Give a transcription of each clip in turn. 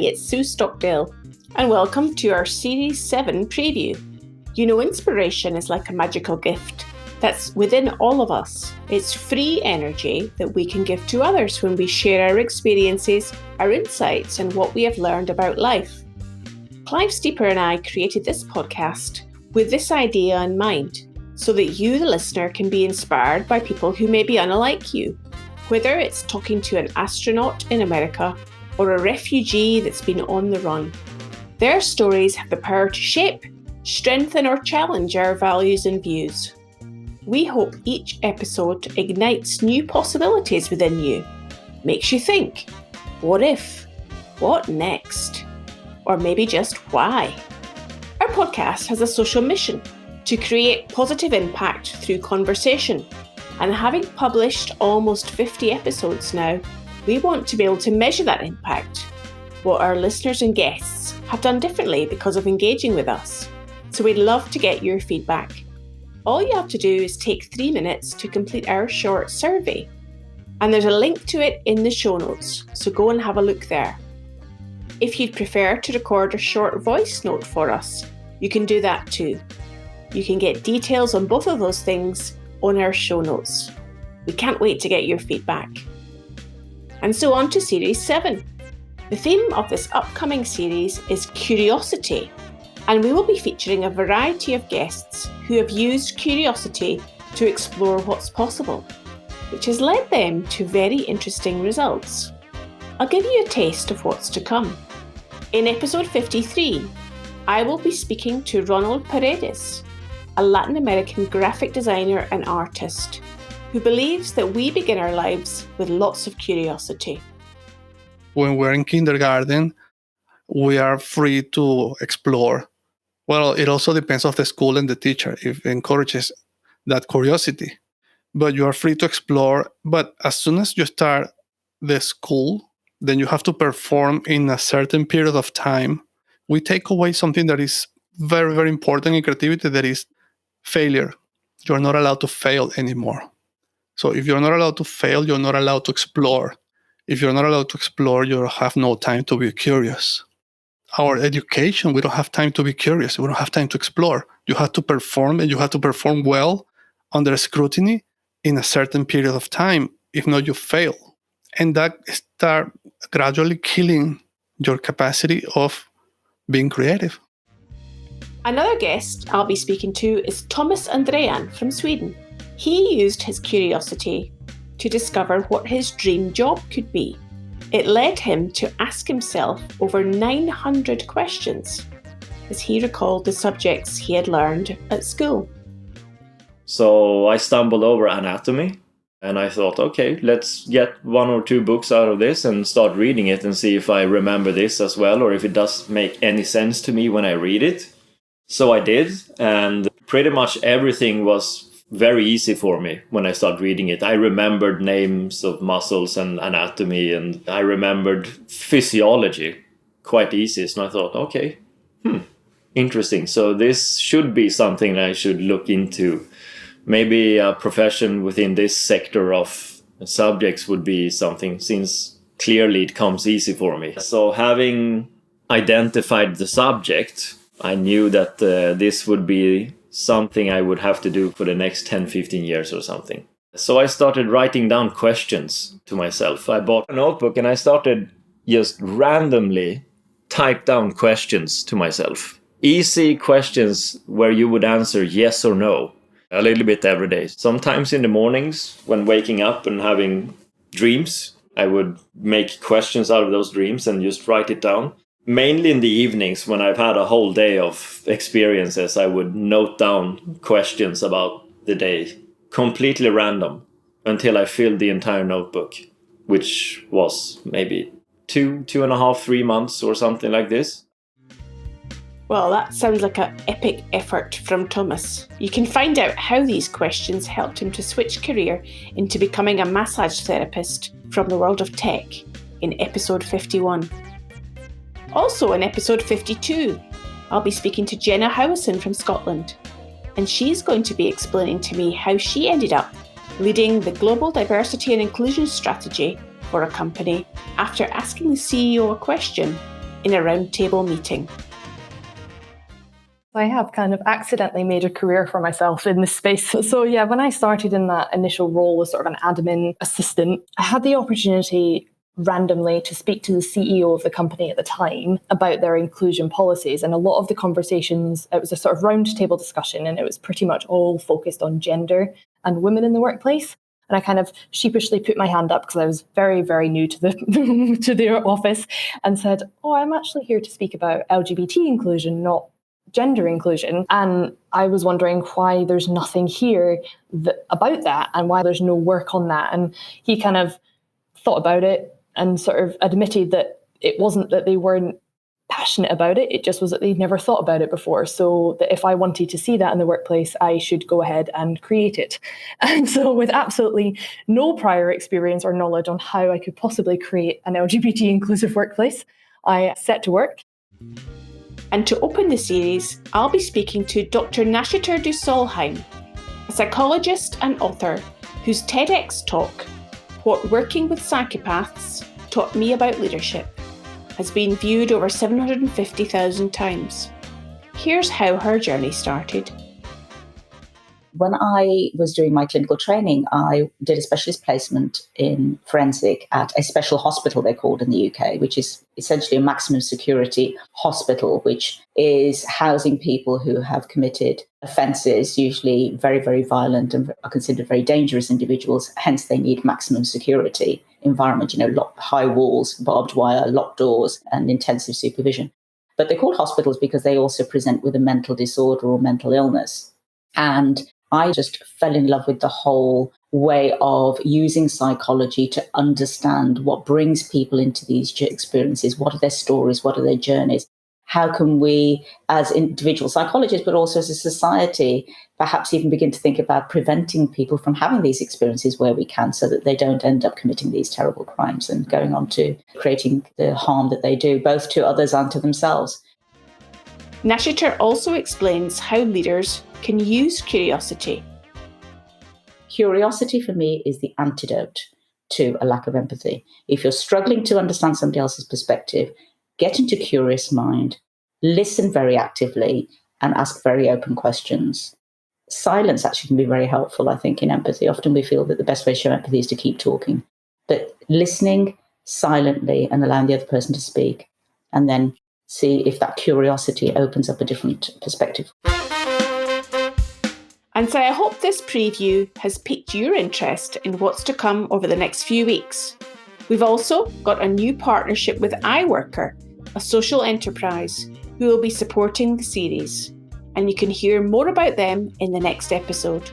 it's Sue Stockdale, and welcome to our Series 7 preview. You know, inspiration is like a magical gift that's within all of us. It's free energy that we can give to others when we share our experiences, our insights, and what we have learned about life. Clive Steeper and I created this podcast with this idea in mind, so that you, the listener, can be inspired by people who may be unlike you, whether it's talking to an astronaut in America or a refugee that's been on the run. Their stories have the power to shape, strengthen, or challenge our values and views. We hope each episode ignites new possibilities within you, makes you think, what if? What next? Or maybe just why? Our podcast has a social mission to create positive impact through conversation. And having published almost 50 episodes now, we want to be able to measure that impact, what our listeners and guests have done differently because of engaging with us. So we'd love to get your feedback. All you have to do is take 3 minutes to complete our short survey. And there's a link to it in the show notes, so go and have a look there. If you'd prefer to record a short voice note for us, you can do that too. You can get details on both of those things on our show notes. We can't wait to get your feedback. And so on to Series 7. The theme of this upcoming series is curiosity, and we will be featuring a variety of guests who have used curiosity to explore what's possible, which has led them to very interesting results. I'll give you a taste of what's to come. In episode 53, I will be speaking to Ronald Paredes, a Latin American graphic designer and artist, who believes that we begin our lives with lots of curiosity. When we're in kindergarten, we are free to explore. Well, it also depends on the school and the teacher, if it encourages that curiosity. But you are free to explore. But as soon as you start the school, then you have to perform in a certain period of time. We take away something that is very, very important in creativity, that is failure. You're not allowed to fail anymore. So if you're not allowed to fail, you're not allowed to explore. If you're not allowed to explore, you have no time to be curious. Our education, we don't have time to be curious. We don't have time to explore. You have to perform, and you have to perform well under scrutiny in a certain period of time. If not, you fail. And that start gradually killing your capacity of being creative. Another guest I'll be speaking to is Thomas Andrén from Sweden. He used his curiosity to discover what his dream job could be. It led him to ask himself over 900 questions as he recalled the subjects he had learned at school. So I stumbled over anatomy. And I thought, okay, let's get 1 or 2 books out of this and start reading it and see if I remember this as well, or if it does make any sense to me when I read it. So I did, and pretty much everything was very easy for me when I started reading it. I remembered names of muscles and anatomy, and I remembered physiology quite easy. So I thought, okay, interesting. So this should be something I should look into. Maybe a profession within this sector of subjects would be something, since clearly it comes easy for me. So having identified the subject, I knew that this would be something I would have to do for the next 10-15 years or something. So I started writing down questions to myself. I bought a notebook and I started just randomly type down questions to myself. Easy questions where you would answer yes or no. A little bit every day. Sometimes in the mornings when waking up and having dreams, I would make questions out of those dreams and just write it down. Mainly in the evenings when I've had a whole day of experiences, I would note down questions about the day. Completely random until I filled the entire notebook, which was maybe 2.5, 3 months or something like this. Well, that sounds like an epic effort from Thomas. You can find out how these questions helped him to switch career into becoming a massage therapist from the world of tech in episode 51. Also in episode 52, I'll be speaking to Jenna Howieson from Scotland, and she's going to be explaining to me how she ended up leading the global diversity and inclusion strategy for a company after asking the CEO a question in a roundtable meeting. I have kind of accidentally made a career for myself in this space. So yeah, when I started in that initial role as sort of an admin assistant, I had the opportunity randomly to speak to the CEO of the company at the time about their inclusion policies. And a lot of the conversations, it was a sort of roundtable discussion, and it was pretty much all focused on gender and women in the workplace. And I kind of sheepishly put my hand up because I was very, very new to the to their office, and said, "Oh, I'm actually here to speak about LGBT inclusion, not gender inclusion." And I was wondering why there's nothing here about that, and why there's no work on that. And he kind of thought about it and sort of admitted that it wasn't that they weren't passionate about it, it just was that they'd never thought about it before. So that if I wanted to see that in the workplace, I should go ahead and create it. And so with absolutely no prior experience or knowledge on how I could possibly create an LGBT inclusive workplace, I set to work. And to open the series, I'll be speaking to Dr. Nashater Deu Solheim, a psychologist and author whose TEDx talk, "What Working with Psychopaths Taught Me About Leadership," has been viewed over 750,000 times. Here's how her journey started. When I was doing my clinical training, I did a specialist placement in forensic at a special hospital, they're called in the UK, which is essentially a maximum security hospital, which is housing people who have committed offences, usually very, very violent and are considered very dangerous individuals. Hence, they need maximum security environment, high walls, barbed wire, locked doors, and intensive supervision. But they're called hospitals because they also present with a mental disorder or mental illness. And I just fell in love with the whole way of using psychology to understand what brings people into these experiences. What are their stories? What are their journeys? How can we, as individual psychologists, but also as a society, perhaps even begin to think about preventing people from having these experiences where we can, so that they don't end up committing these terrible crimes and going on to creating the harm that they do, both to others and to themselves. Nashater also explains how leaders can use curiosity. Curiosity for me is the antidote to a lack of empathy. If you're struggling to understand somebody else's perspective, get into curious mind, listen very actively, and ask very open questions. Silence actually can be very helpful, I think, in empathy. Often we feel that the best way to show empathy is to keep talking. But listening silently and allowing the other person to speak, and then see if that curiosity opens up a different perspective. And so I hope this preview has piqued your interest in what's to come over the next few weeks. We've also got a new partnership with iWorker, a social enterprise, who will be supporting the series. And you can hear more about them in the next episode.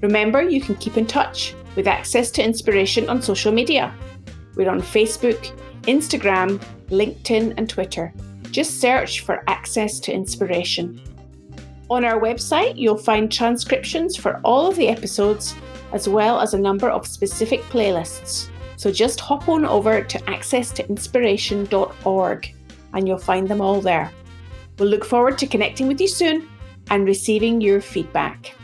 Remember, you can keep in touch with Access to Inspiration on social media. We're on Facebook, Instagram, LinkedIn, and Twitter. Just search for Access to Inspiration. On our website, you'll find transcriptions for all of the episodes, as well as a number of specific playlists. So just hop on over to accesstoinspiration.org and you'll find them all there. We'll look forward to connecting with you soon and receiving your feedback.